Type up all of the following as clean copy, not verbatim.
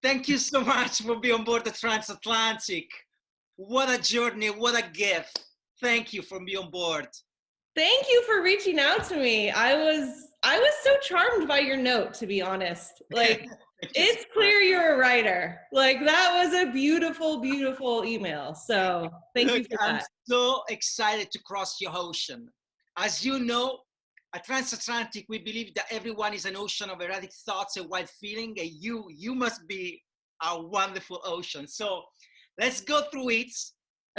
Thank you so much for being on board the Transatlantic. What a journey, what a gift. Thank you for being on board. Thank you for reaching out to me. I was so charmed by your note, to be honest. Like, it's clear you're a writer. Like, that was a beautiful, beautiful email. So thank you for that. I'm so excited to cross your ocean. As you know, at Transatlantic, we believe that everyone is an ocean of erratic thoughts and wild feeling, and you must be a wonderful ocean. So let's go through it.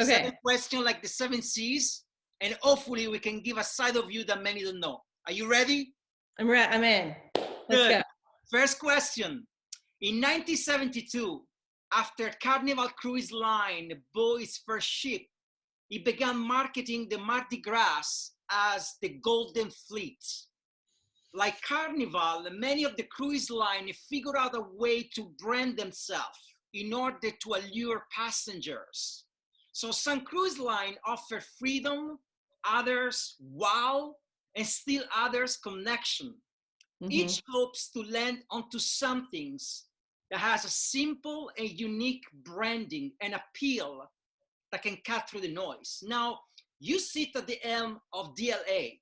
Okay. 7 questions like the 7 C's, and hopefully we can give a side of you that many don't know. Are you ready? I'm in. Let's go. First question. In 1972, after Carnival Cruise Line bought its first ship, it began marketing the Mardi Gras as the Golden Fleet. Like Carnival, many of the cruise lines figured out a way to brand themselves in order to allure passengers. So some cruise lines offer freedom, others wow, and still others connection. Each hopes to land onto something that has a simple and unique branding and appeal that can cut through the noise. Now, you sit at the helm of DLA,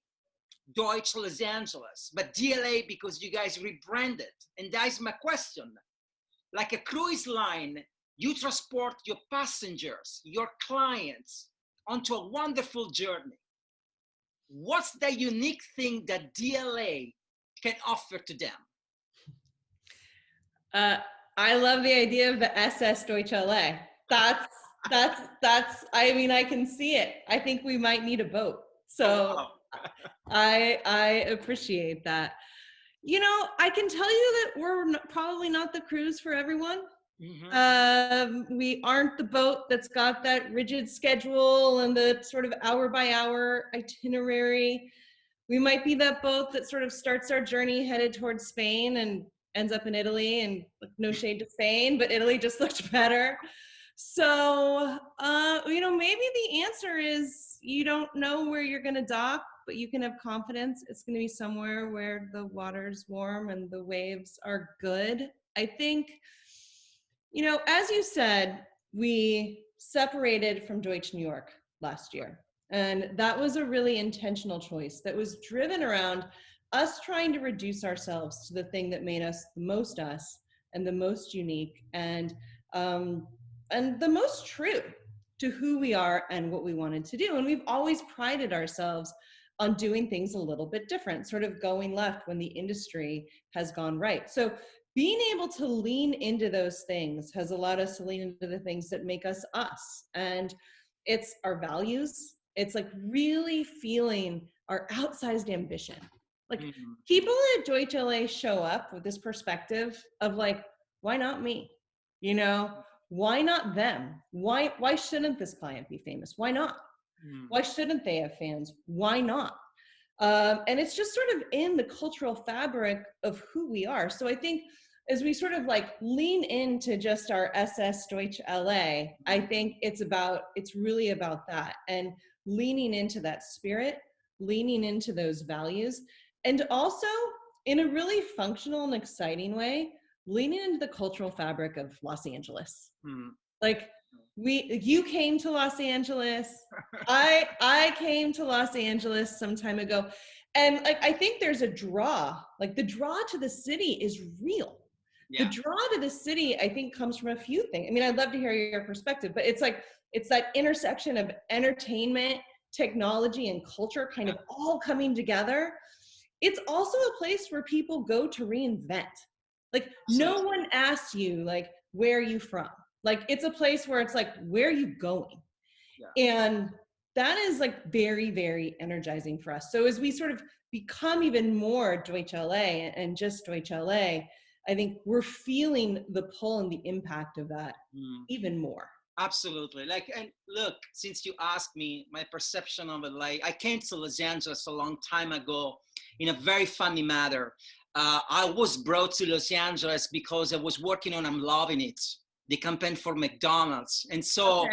Deutsch Los Angeles, but DLA because you guys rebranded. And that is my question. Like a cruise line, you transport your passengers, your clients, onto a wonderful journey. What's the unique thing that DLA can offer to them? I love the idea of the SS Deutsch LA. That's, I mean, I can see it. I think we might need a boat. So wow. I appreciate that. You know, I can tell you that we're probably not the cruise for everyone. We aren't the boat that's got that rigid schedule and the sort of hour by hour itinerary. We might be that boat that sort of starts our journey headed towards Spain and ends up in Italy, and no shade to Spain, but Italy just looked better. So, you know, maybe the answer is you don't know where you're going to dock, but you can have confidence it's going to be somewhere where the water's warm and the waves are good. I think, you know, as you said, we separated from Deutsch New York last year. And that was a really intentional choice that was driven around us trying to reduce ourselves to the thing that made us the most us and the most unique and the most true to who we are and what we wanted to do. And we've always prided ourselves on doing things a little bit different, sort of going left when the industry has gone right. So being able to lean into those things has allowed us to lean into the things that make us us. And it's our values. It's like really feeling our outsized ambition. Like people at Deutsch LA show up with this perspective of like, why not me? You know, why not them? Why shouldn't this client be famous? Why not? Why shouldn't they have fans? Why not? And it's just sort of in the cultural fabric of who we are. So I think as we sort of like lean into just our SS Deutsch LA, I think it's really about that and leaning into that spirit, leaning into those values, and also in a really functional and exciting way, leaning into the cultural fabric of Los Angeles. Like you came to Los Angeles, I came to Los Angeles some time ago. And like, I think there's a draw, like the draw to the city is real. Yeah. The draw to the city, I think, comes from a few things. I mean, I'd love to hear your perspective, but it's like, it's that intersection of entertainment, technology, and culture kind of all coming together. It's also a place where people go to reinvent. Like no one asks you, like, where are you from? Like, it's a place where it's like, where are you going? Yeah. And that is like very, very energizing for us. So as we sort of become even more Deutsch LA and just Deutsch LA, I think we're feeling the pull and the impact of that even more. Absolutely. Like, and look, since you asked me my perception of it, like I came to Los Angeles a long time ago in a very funny matter. I was brought to Los Angeles because I was working on I'm Loving It, the campaign for McDonald's. And so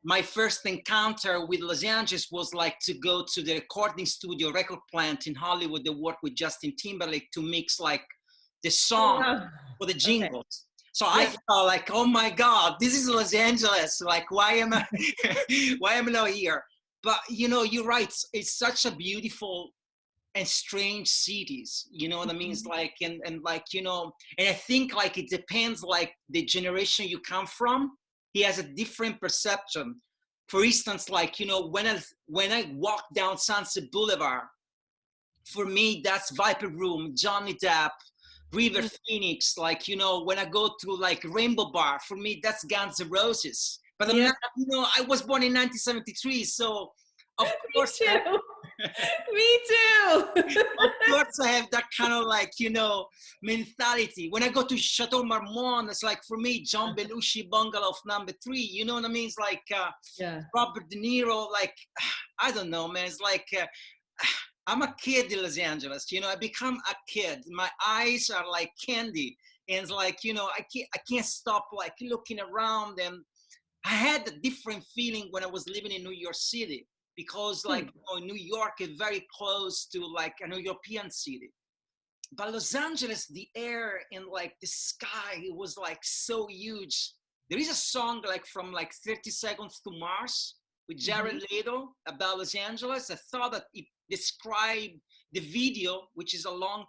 my first encounter with Los Angeles was like to go to the recording studio, record plant in Hollywood that worked with Justin Timberlake to mix like the song for the jingles. So I felt like, oh my God, this is Los Angeles. Like, why am I, why am I not here? But, you know, you're right. It's such a beautiful and strange cities, you know what I mean? It's like, and like, you know, and I think like it depends like the generation you come from. He has a different perception. For instance, like, you know, when I walk down Sunset Boulevard, for me, that's Viper Room, Johnny Depp, River Phoenix. Like, you know, when I go through like Rainbow Bar, for me, that's Guns N' Roses. But I'm not, you know, I was born in 1973, so of course. Me too. Me too. Of course, I have that kind of like, you know, mentality. When I go to Chateau Marmont, it's like, for me, John Belushi Bungalow number 3. You know what I mean? It's like Robert De Niro. Like, I don't know, man. It's like I'm a kid in Los Angeles. You know, I become a kid. My eyes are like candy, and it's like, you know, I can't stop like looking around. And I had a different feeling when I was living in New York City. Because like, you know, New York is very close to like a New European city. But Los Angeles, the air and like the sky, it was like so huge. There is a song like from like 30 Seconds to Mars with Jared Leto about Los Angeles. I thought that it described the video, which is a long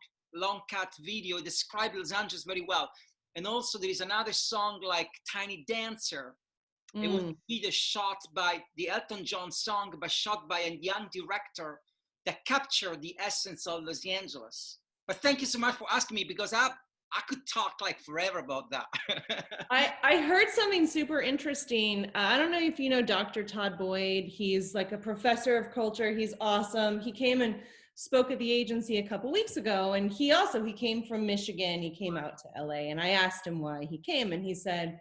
cut video, it described Los Angeles very well. And also there is another song like Tiny Dancer. It was a video shot by the Elton John song, but shot by a young director that captured the essence of Los Angeles. But thank you so much for asking me, because I could talk like forever about that. I heard something super interesting. I don't know if you know Dr. Todd Boyd. He's like a professor of culture. He's awesome. He came and spoke at the agency a couple weeks ago, and he came from Michigan. He came out to LA, and I asked him why he came, and he said,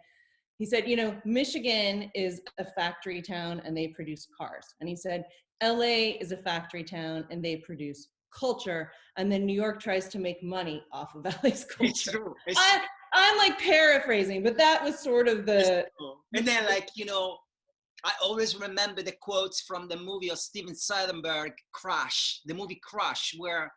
you know, Michigan is a factory town and they produce cars. And he said, LA is a factory town and they produce culture. And then New York tries to make money off of LA's culture. It's true. I'm like paraphrasing, but that was sort of the... And then like, you know, I always remember the quotes from the movie of Steven Soderbergh, Crash, the movie Crash, where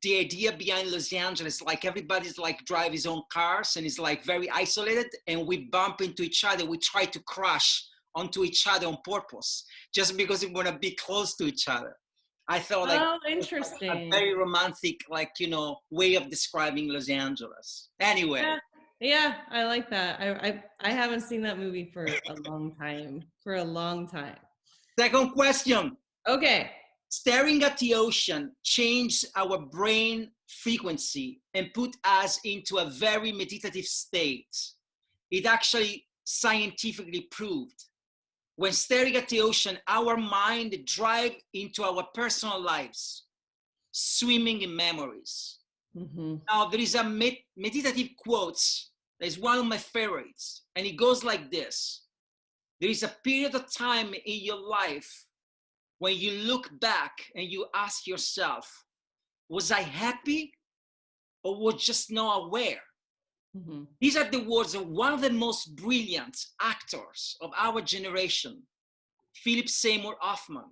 the idea behind Los Angeles, like everybody's like drive his own cars and it's like very isolated, and we bump into each other. We try to crash onto each other on purpose just because we want to be close to each other. I thought like interesting. A very romantic, like, you know, way of describing Los Angeles. Anyway. Yeah, I like that. I haven't seen that movie for a long time. Second question. Okay. Staring at the ocean changed our brain frequency and put us into a very meditative state. It actually scientifically proved. When staring at the ocean, our mind drives into our personal lives, swimming in memories. Now, there is a meditative quote that is one of my favorites, and it goes like this. There is a period of time in your life when you look back and you ask yourself, was I happy or was just not aware? These are the words of one of the most brilliant actors of our generation, Philip Seymour Hoffman.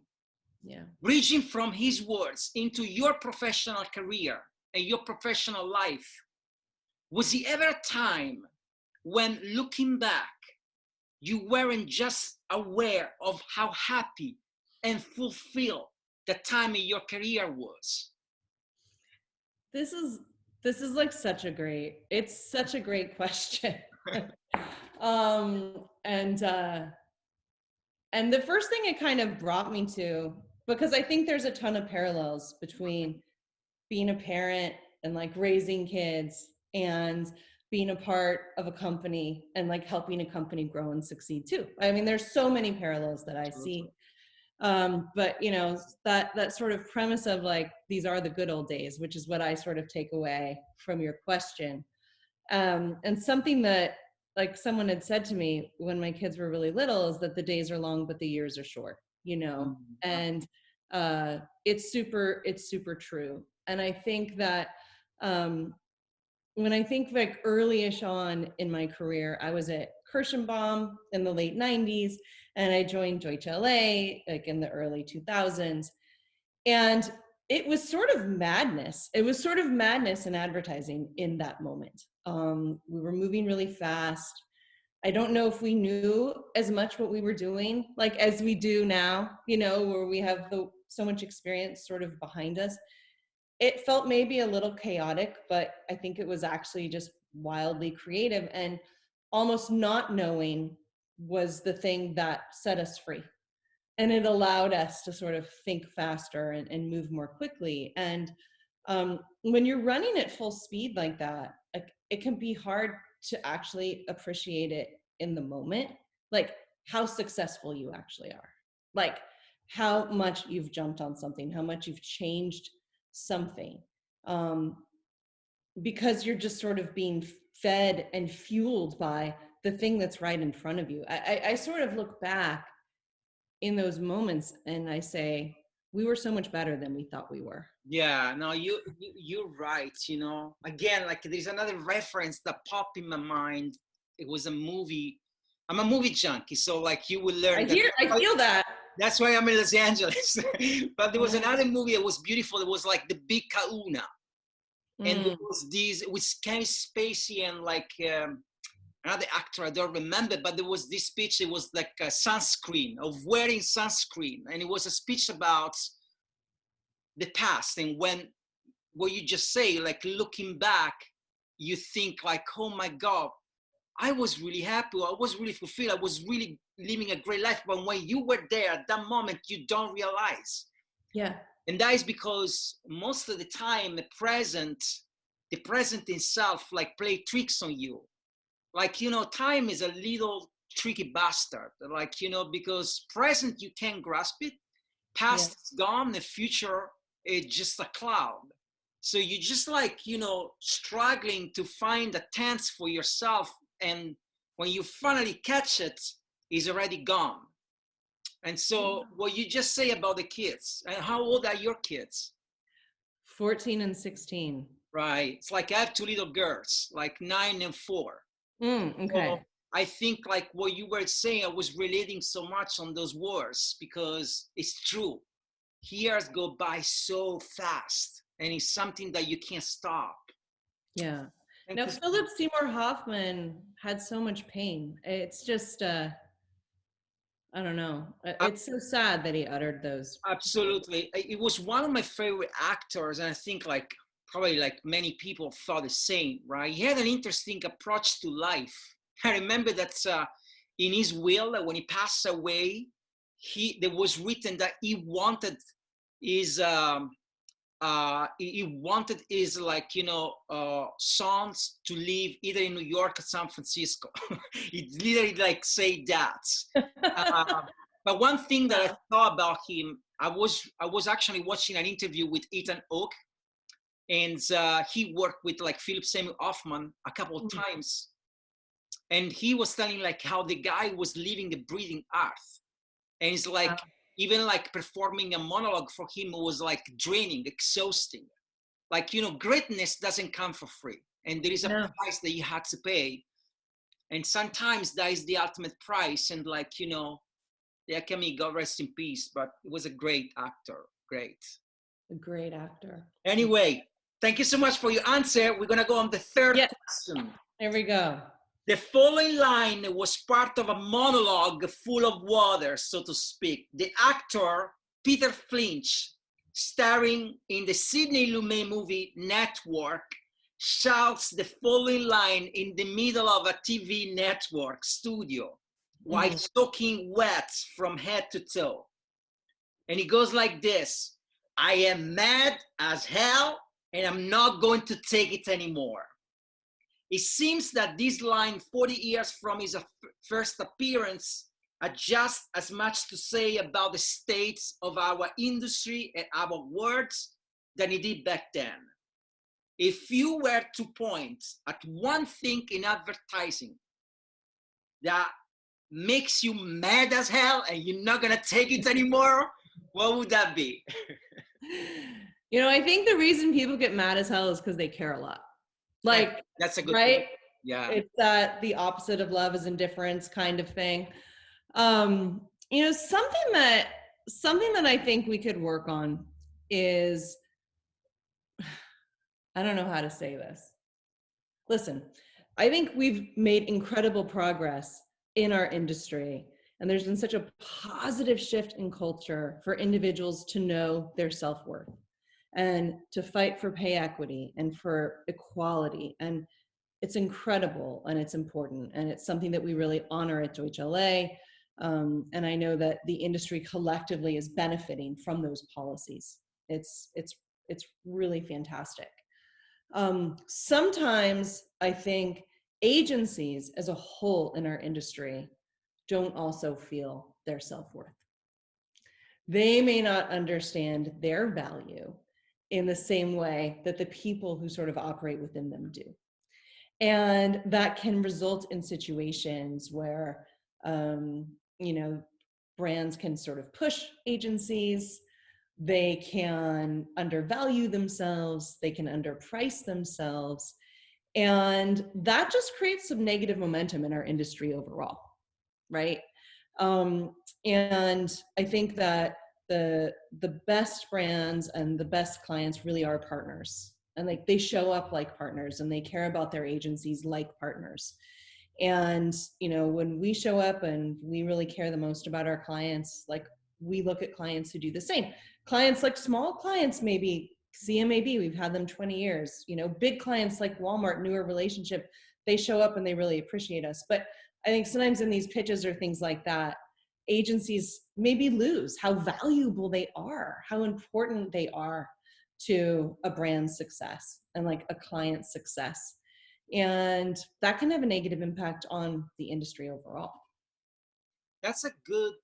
Bridging from his words into your professional career and your professional life, was there ever a time when looking back, you weren't just aware of how happy and fulfilled the time in your career was? This is like such a great question. And the first thing it kind of brought me to, because I think there's a ton of parallels between being a parent and like raising kids and being a part of a company and like helping a company grow and succeed too. I mean, there's so many parallels that I see. But you know, that sort of premise of like, these are the good old days, which is what I sort of take away from your question. And something that like someone had said to me when my kids were really little is that the days are long, but the years are short, you know, and it's super true. And I think that when I think like early-ish on in my career, I was at Kirschenbaum in the late 90s, and I joined Deutsch LA like in the early 2000s. And it was sort of madness. It was sort of madness in advertising in that moment. We were moving really fast. I don't know if we knew as much what we were doing, like as we do now, you know, where we have so much experience sort of behind us. It felt maybe a little chaotic, but I think it was actually just wildly creative, and almost not knowing was the thing that set us free. And it allowed us to sort of think faster and move more quickly. And when you're running at full speed like that, it can be hard to actually appreciate it in the moment, like how successful you actually are, like how much you've jumped on something, how much you've changed something, because you're just sort of being fed and fueled by the thing that's right in front of you. I sort of look back in those moments and I say, we were so much better than we thought we were. Yeah, no, you're right. You know, again, like there's another reference that popped in my mind. It was a movie. I'm a movie junkie, so like you will learn. I feel that. That's why I'm in Los Angeles. But there was another movie that was beautiful. It was like The Big Kahuna, and it was with Kevin Spacey and like another actor I don't remember. But there was this speech. It was like a sunscreen, of wearing sunscreen, and it was a speech about the past. And when what you just say, like looking back, you think like, oh my God, I was really happy. I was really fulfilled. I was really living a great life. But when you were there at that moment, you don't realize. Yeah. And that is because most of the time, the present itself, like play tricks on you. Like, you know, time is a little tricky bastard. Like, you know, because present, you can't grasp it. Past is gone. The future is just a cloud. So you just like, you know, struggling to find a tense for yourself. And when you finally catch it, it's already gone. And so what you just say about the kids, and how old are your kids? 14 and 16. Right. It's like I have two little girls, like 9 and 4. Okay. So I think like what you were saying, I was relating so much on those words because it's true. Years go by so fast and it's something that you can't stop. Yeah. Now, Philip Seymour Hoffman had so much pain. It's just, I don't know. It's so sad that he uttered those. Absolutely. It was one of my favorite actors. And I think like probably like many people thought the same, right? He had an interesting approach to life. I remember that in his will, when he passed away, there was written that he wanted his like, you know, sons to live either in New York or San Francisco. He literally like say that. But one thing that I thought about him, I was actually watching an interview with Ethan Hawke, and he worked with like Philip Seymour Hoffman a couple of times, and he was telling like how the guy was living the breathing earth, and it's like even like performing a monologue for him was like draining, exhausting. Like, you know, greatness doesn't come for free, and there is a price that you had to pay, and sometimes that is the ultimate price. And like, you know, Yakami, God rest in peace, but it was a great actor. Great. A great actor. Anyway, thank you so much for your answer. We're going to go on the third question. There we go. The following line was part of a monologue full of water, so to speak. The actor, Peter Flinch, starring in the Sidney Lumet movie Network, shouts the following line in the middle of a TV network studio while soaking wet from head to toe. And it goes like this: I am mad as hell and I'm not going to take it anymore. It seems that this line, 40 years from his first appearance, had just as much to say about the states of our industry and our words than it did back then. If you were to point at one thing in advertising that makes you mad as hell and you're not gonna take it anymore, what would that be? You know, I think the reason people get mad as hell is because they care a lot. Like, that's a good right? point. Yeah. It's the opposite of love is indifference kind of thing. You know, something that I think we could work on is, I don't know how to say this. Listen, I think we've made incredible progress in our industry, and there's been such a positive shift in culture for individuals to know their self-worth and to fight for pay equity and for equality. And it's incredible and it's important, and it's something that we really honor at Deutsch LA. And I know that the industry collectively is benefiting from those policies. It's really fantastic. Sometimes I think agencies as a whole in our industry don't also feel their self-worth. They may not understand their value in the same way that the people who sort of operate within them do. And that can result in situations where, you know, brands can sort of push agencies. They can undervalue themselves, they can underprice themselves, and that just creates some negative momentum in our industry overall, right? And I think that the best brands and the best clients really are partners, and like they show up like partners and they care about their agencies like partners. And you know, when we show up and we really care the most about our clients, like we look at clients who do the same. Clients like small clients, maybe CMAB, we've had them 20 years. You know, big clients like Walmart, newer relationship, they show up and they really appreciate us. But I think sometimes in these pitches or things like that, agencies maybe lose how valuable they are, how important they are to a brand's success and like a client's success. And that can have a negative impact on the industry overall. That's a good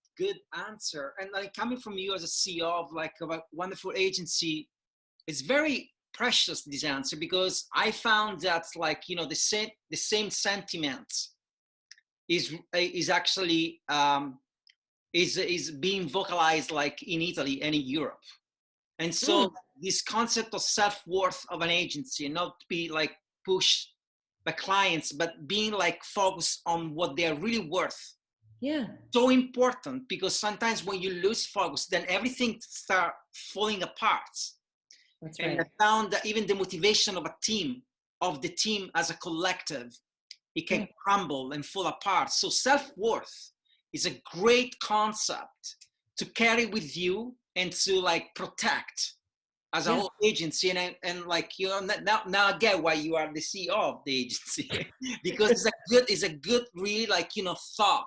answer. And like coming from you as a CEO of like a wonderful agency, it's very precious, this answer, because I found that like, you know, the same sentiment is actually is being vocalized like in Italy and in Europe. And so this concept of self-worth of an agency, and not be like pushed by clients, but being like focused on what they're really worth. Yeah. So important, because sometimes when you lose focus, then everything starts falling apart. That's and right. I found that even the motivation of the team as a collective, it can crumble and fall apart. So self-worth is a great concept to carry with you and to like protect as a whole agency. And like, you know, now I get why you are the CEO of the agency because it's a good really like, you know, thought.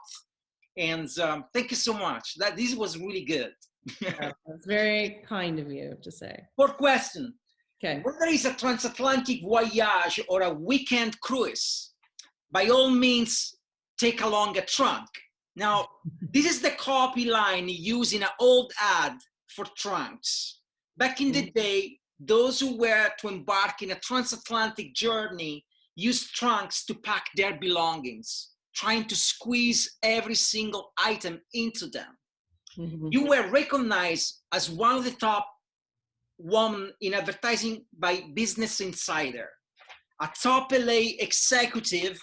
And thank you so much. This was really good. That's very kind of you to say. Fourth question. Okay. Whether it's a transatlantic voyage or a weekend cruise, by all means, take along a trunk. Now, this is the copy line used in an old ad for trunks. Back in the day, those who were to embark in a transatlantic journey used trunks to pack their belongings, trying to squeeze every single item into them. You were recognized as one of the top women in advertising by Business Insider, a top LA executive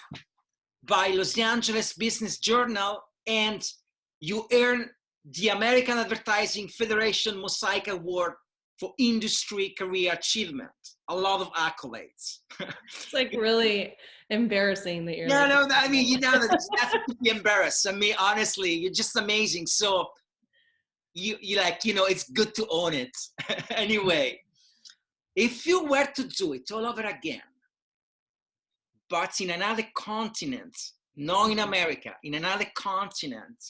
by Los Angeles Business Journal, and you earned the American Advertising Federation Mosaic Award for Industry Career Achievement. A lot of accolades. It's like really embarrassing that you're No, I mean, you know, that's to be embarrassed. I mean, honestly, you're just amazing. So you like, you know, it's good to own it. Anyway, if you were to do it all over again, but in another continent, not in America, in another continent,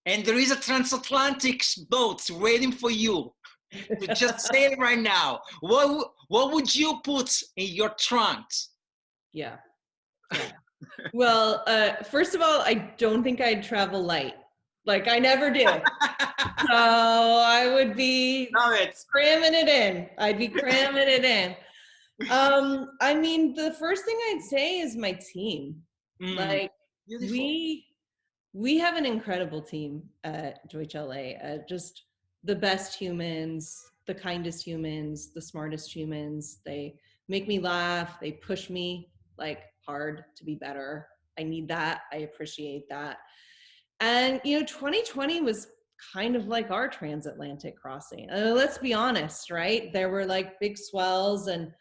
and there is a transatlantic boat waiting for you to just say it right now, what would you put in your trunks? Yeah. Well, first of all, I don't think I'd travel light. Like I never do. So I would be cramming it in. I'd be cramming it in. I mean, the first thing I'd say is my team. Like we have an incredible team at Deutsch LA. Just the best humans, the kindest humans, the smartest humans. They make me laugh. They push me like hard to be better. I need that. I appreciate that. And you know, 2020 was kind of like our transatlantic crossing. Let's be honest, right? There were like big swells and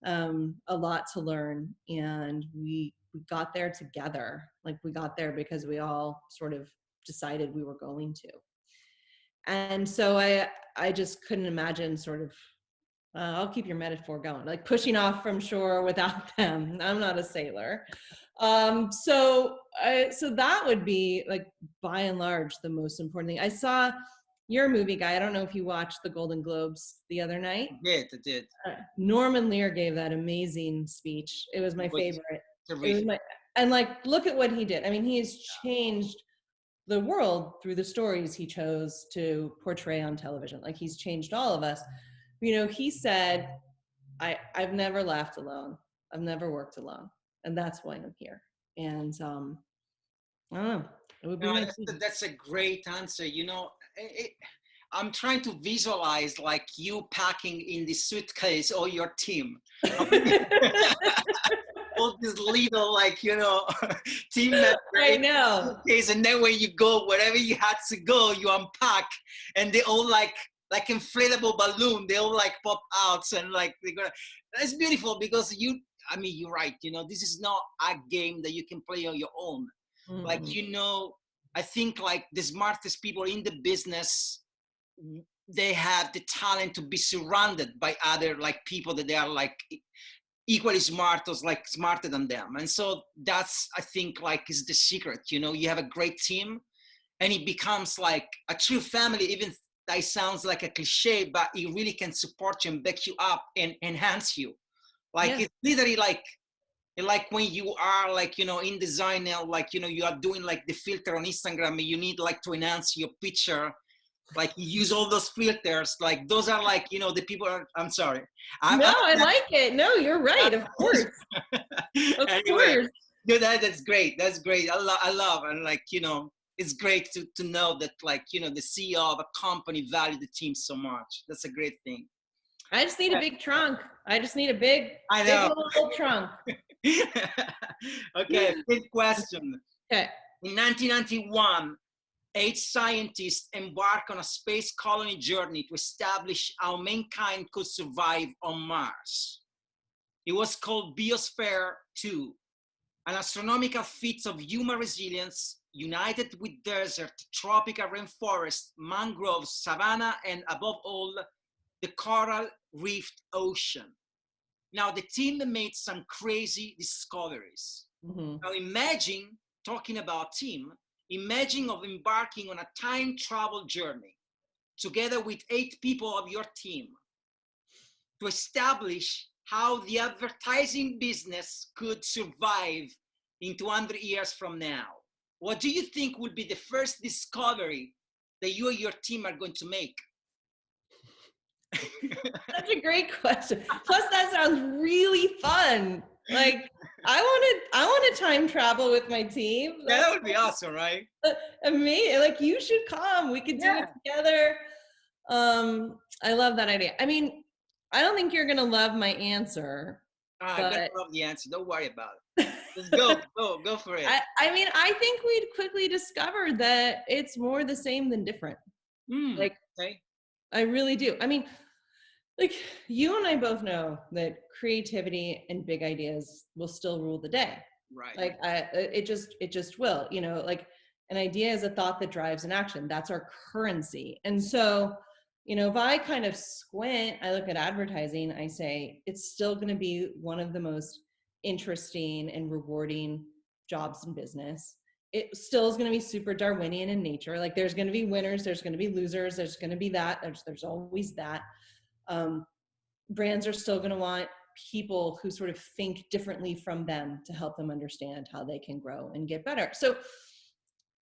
a lot to learn, and we got there together. Like we got there because we all sort of decided we were going to. And so I just couldn't imagine sort of, I'll keep your metaphor going, like pushing off from shore without them. I'm not a sailor. So that would be like by and large the most important thing. I saw your movie guy. I don't know if you watched the Golden Globes the other night. I did. Norman Lear gave that amazing speech. It was my favorite. It was and like, look at what he did. I mean, he has changed the world through the stories he chose to portray on television. Like he's changed all of us. You know, he said, I've never laughed alone. I've never worked alone. And that's why I'm here. And I don't know. It would be that's a great answer. You know, I'm trying to visualize like you packing in the suitcase or your team. All this little, like, you know, team member. I know. Suitcase, and then when you go, wherever you had to go, you unpack, and they all like inflatable balloon. They all like pop out, and like they're gonna. That's beautiful because I mean, you're right. You know, this is not a game that you can play on your own. Mm-hmm. Like, you know, I think like the smartest people in the business, they have the talent to be surrounded by other like people that they are like equally smart or like smarter than them. And so that's, I think, like is the secret. You know, you have a great team and it becomes like a true family. Even that sounds like a cliche, but it really can support you and back you up and enhance you. Like it's literally like when you are like, you know, in design now, like, you know, you are doing like the filter on Instagram and you need like to enhance your picture. Like you use all those filters, like those are like, you know, the people are, I'm sorry. I like it. No, you're right. Of course. Of course. No, that's great. That's great. I love, and like, you know, it's great to know that like, you know, the CEO of a company value the team so much. That's a great thing. I just need a big trunk. I just need a big little trunk. Okay, fifth question. Okay. In 1991, 8 scientists embarked on a space colony journey to establish how mankind could survive on Mars. It was called Biosphere 2, an astronomical feat of human resilience united with desert, tropical rainforest, mangroves, savanna, and above all, the coral reefed ocean. Now, the team made some crazy discoveries. Mm-hmm. Now, imagine, talking about team, imagine of embarking on a time travel journey together with 8 people of your team to establish how the advertising business could survive in 200 years from now. What do you think would be the first discovery that you and your team are going to make? That's a great question. Plus, that sounds really fun. Like, I want to time travel with my team. Yeah, that would be awesome, right? Amazing. Like, you should come. We could do it together. I love that idea. I mean, I don't think you're gonna love my answer. I'm gonna love the answer. Don't worry about it. Just go for it. I mean, I think we'd quickly discover that it's more the same than different. Like, okay. I really do. I mean, like you and I both know that creativity and big ideas will still rule the day. Right. Like it just will, you know, like an idea is a thought that drives an action. That's our currency. And so, you know, if I kind of squint, I look at advertising, I say, it's still going to be one of the most interesting and rewarding jobs in business. It still is going to be super Darwinian in nature. Like there's going to be winners, there's going to be losers, there's going to be that, there's always that. Brands are still going to want people who sort of think differently from them to help them understand how they can grow and get better. So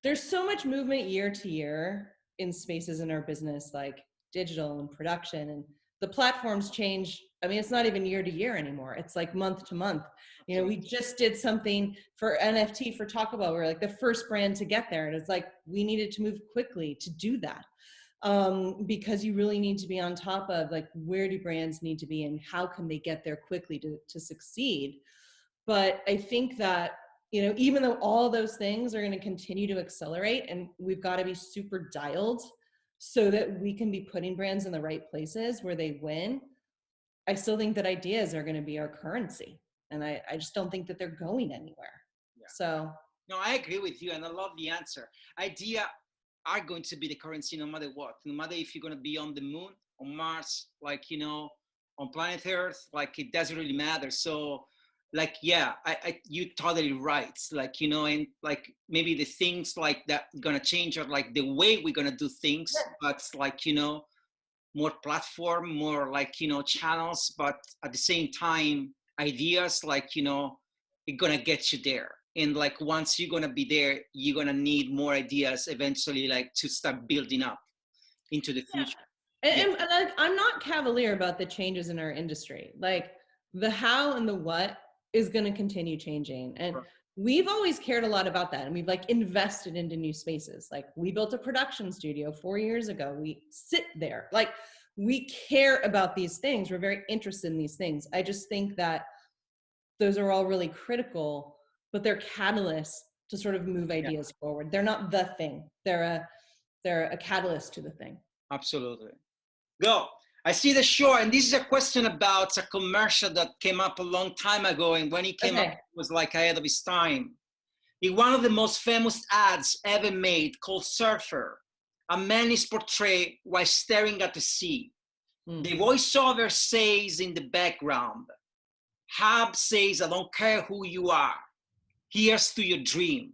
there's so much movement year to year in spaces in our business, like digital and production, and the platforms change. I mean, it's not even year to year anymore. It's like month to month. You know, we just did something for NFT for Taco Bell. We were like the first brand to get there. And it's like, we needed to move quickly to do that. Because you really need to be on top of like, where do brands need to be and how can they get there quickly to succeed? But I think that, you know, even though all those things are going to continue to accelerate and we've got to be super dialed so that we can be putting brands in the right places where they win, I still think that ideas are going to be our currency. And I just don't think that they're going anywhere. Yeah. So. No, I agree with you. And I love the answer. Idea are going to be the currency no matter what. No matter if you're going to be on the moon, on Mars, like, you know, on planet Earth, like it doesn't really matter. So like, yeah, you're totally right. Like, you know, and like maybe the things like that gonna change are like the way we're gonna do things, but like, you know, more platform, more like, you know, channels, but at the same time, ideas like, you know, it's gonna get you there. And like, once you're gonna be there, you're gonna need more ideas eventually, like to start building up into the future. And like, I'm not cavalier about the changes in our industry. Like the how and the what is going to continue changing. And we've always cared a lot about that. And we've like invested into new spaces. Like we built a production studio 4 years ago. We sit there, like we care about these things. We're very interested in these things. I just think that those are all really critical, but they're catalysts to sort of move ideas forward. They're not the thing. They're a catalyst to the thing. Absolutely. Go. I see the show, and this is a question about a commercial that came up a long time ago, and when it came up, it was like ahead of its time. In one of the most famous ads ever made, called Surfer, a man is portrayed while staring at the sea. The voiceover says in the background, Hab says, I don't care who you are. Here's to your dream.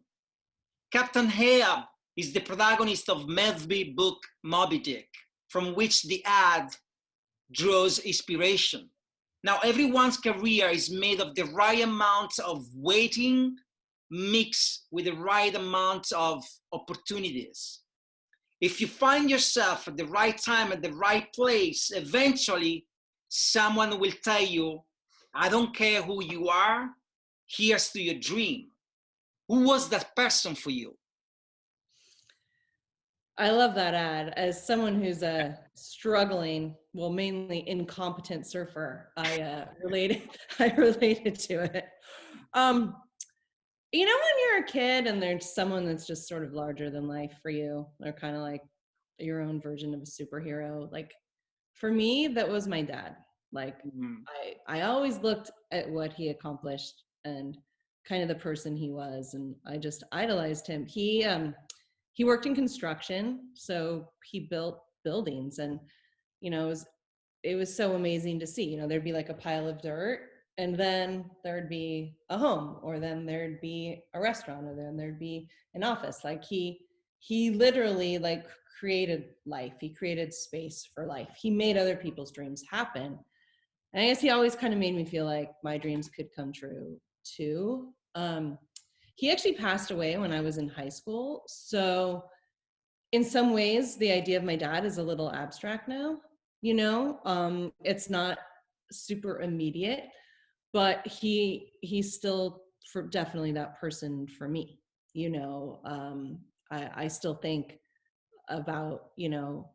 Captain Ahab is the protagonist of Melville's book, Moby Dick, from which the ad draws inspiration. Now, everyone's career is made of the right amount of waiting mixed with the right amount of opportunities. If you find yourself at the right time, at the right place, eventually someone will tell you, I don't care who you are, here's to your dream. Who was that person for you? I love that ad. As someone who's a struggling, well, mainly incompetent surfer, I related to it. You know, when you're a kid and there's someone that's just sort of larger than life for you, they're kind of like your own version of a superhero. Like for me, that was my dad. Like I always looked at what he accomplished and kind of the person he was, and I just idolized him. He worked in construction, so he built buildings, and you know, it was so amazing to see. You know, there'd be like a pile of dirt, and then there'd be a home, or then there'd be a restaurant, or then there'd be an office. Like he literally like created life. He created space for life. He made other people's dreams happen. And I guess he always kind of made me feel like my dreams could come true too. He actually passed away when I was in high school. So in some ways, the idea of my dad is a little abstract now, you know, it's not super immediate, but he's still definitely that person for me, you know. I still think about, you know,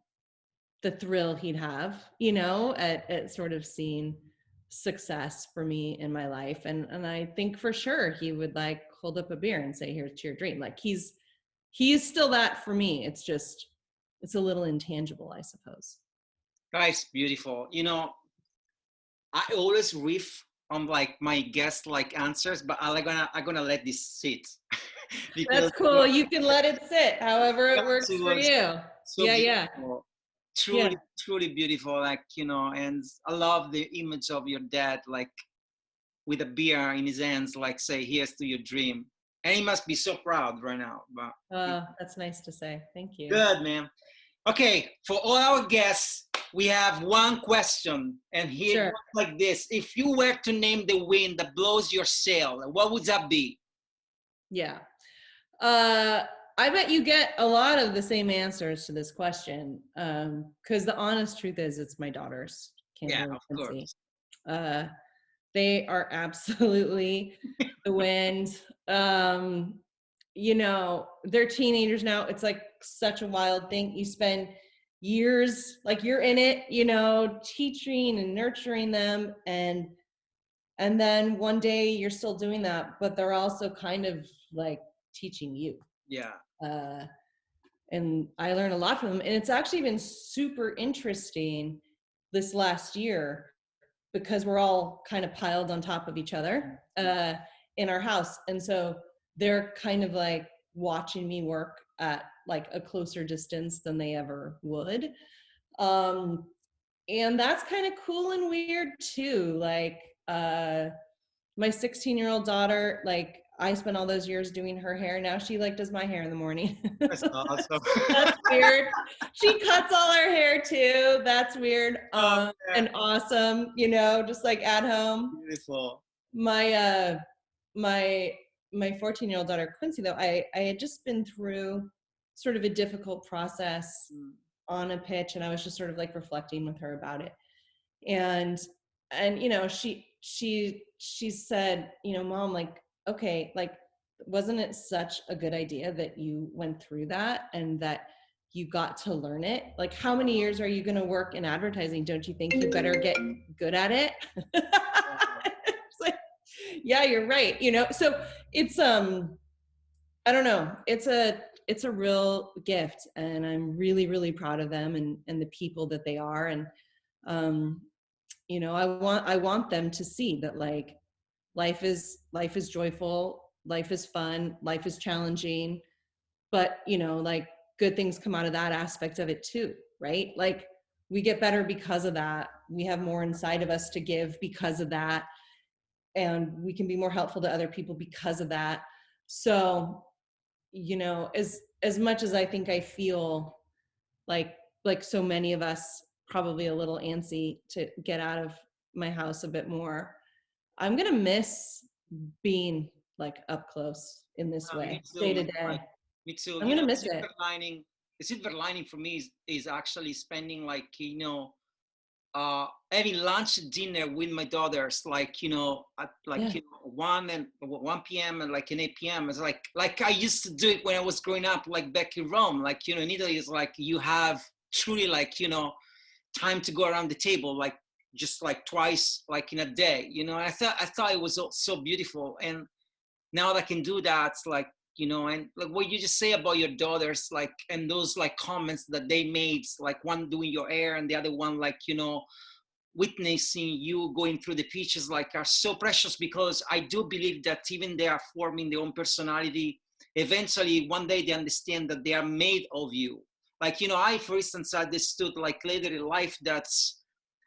the thrill he'd have, you know, at sort of seeing success for me in my life. And I think for sure he would like hold up a beer and say, here's to your dream. Like he's still that for me. It's just, it's a little intangible, I suppose. That's beautiful. You know, I always riff on like my guest like answers, but I'm gonna let this sit. Because, that's cool. You can let it sit however it works for you. So beautiful. Truly beautiful. Like, you know, and I love the image of your dad, like with a beer in his hands, like say, here's to your dream. And he must be so proud right now. But that's nice to say. Thank you. Good, man. Okay, for all our guests, we have one question, and here it goes like this. If you were to name the wind that blows your sail, what would that be? Yeah. I bet you get a lot of the same answers to this question, because the honest truth is it's my daughters. Of course. They are absolutely the wind. You know, they're teenagers now. It's like such a wild thing. You spend years, like you're in it, you know, teaching and nurturing them, and then one day you're still doing that, but they're also kind of like teaching you. Yeah. I learn a lot from them. And it's actually been super interesting this last year because we're all kind of piled on top of each other in our house. And so they're kind of like watching me work at like a closer distance than they ever would. And that's kind of cool and weird too. Like my 16-year-old daughter, like I spent all those years doing her hair. Now she like does my hair in the morning. That's awesome. That's weird. She cuts all her hair too. That's weird. And awesome, you know, just like at home. Beautiful. My 14-year-old daughter Quincy, though, I had just been through sort of a difficult process on a pitch, and I was just sort of like reflecting with her about it. And you know, she said, you know, Mom, like, okay, like, wasn't it such a good idea that you went through that and that you got to learn it? Like, how many years are you going to work in advertising? Don't you think you better get good at it? It's like, yeah, you're right. You know, so it's, I don't know. It's a real gift, and I'm really, really proud of them and the people that they are. And, you know, I want them to see that like life is joyful, life is fun, life is challenging, but you know, like good things come out of that aspect of it too, right? Like we get better because of that. We have more inside of us to give because of that, and we can be more helpful to other people because of that. So, you know, as much as I think I feel like so many of us probably a little antsy to get out of my house a bit more, I'm gonna miss being like up close in this way, day to day. Me too. I'm gonna miss it. The silver lining for me is actually spending like, you know, having lunch, dinner with my daughters, like, you know, at like, you know, 1 p.m. and like an 8 p.m. It's like I used to do it when I was growing up, like back in Rome, like, you know, in Italy, it's like you have truly like, you know, time to go around the table, like just like twice, like in a day, you know. I thought it was so beautiful. And now that I can do that, like, you know, and like what you just say about your daughters, like, and those like comments that they made, like one doing your hair and the other one, like, you know, witnessing you going through the pitches, like, are so precious, because I do believe that even they are forming their own personality, eventually one day they understand that they are made of you. Like, you know, I, for instance, understood like later in life that's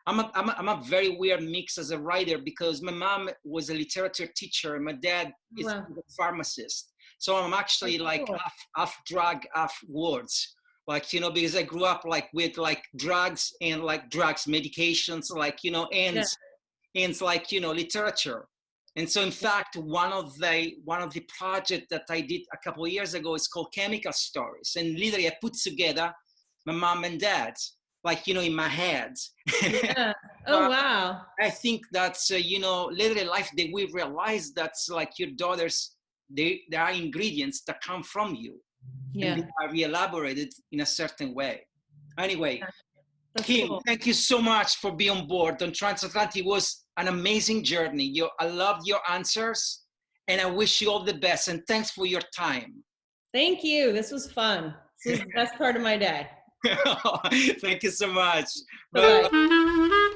I'm a very weird mix as a writer, because my mom was a literature teacher and my dad is a pharmacist. So I'm actually like half drug, half words. Like, you know, because I grew up like with like drugs and like drugs, medications, like, you know, and like, you know, literature. And so in fact, one of the projects that I did a couple of years ago is called Chemical Stories. And literally I put together my mom and dad, like, you know, in my head. Yeah. Oh, wow. I think that's, you know, later in life that we realize that's like your daughters, there are ingredients that come from you. Yeah. And they are re-elaborated in a certain way. Anyway, Kim, cool. Thank you so much for being on board on Transatlantic. It was an amazing journey. I loved your answers, and I wish you all the best. And thanks for your time. Thank you. This was fun. This was the best part of my day. Thank you so much. Bye-bye.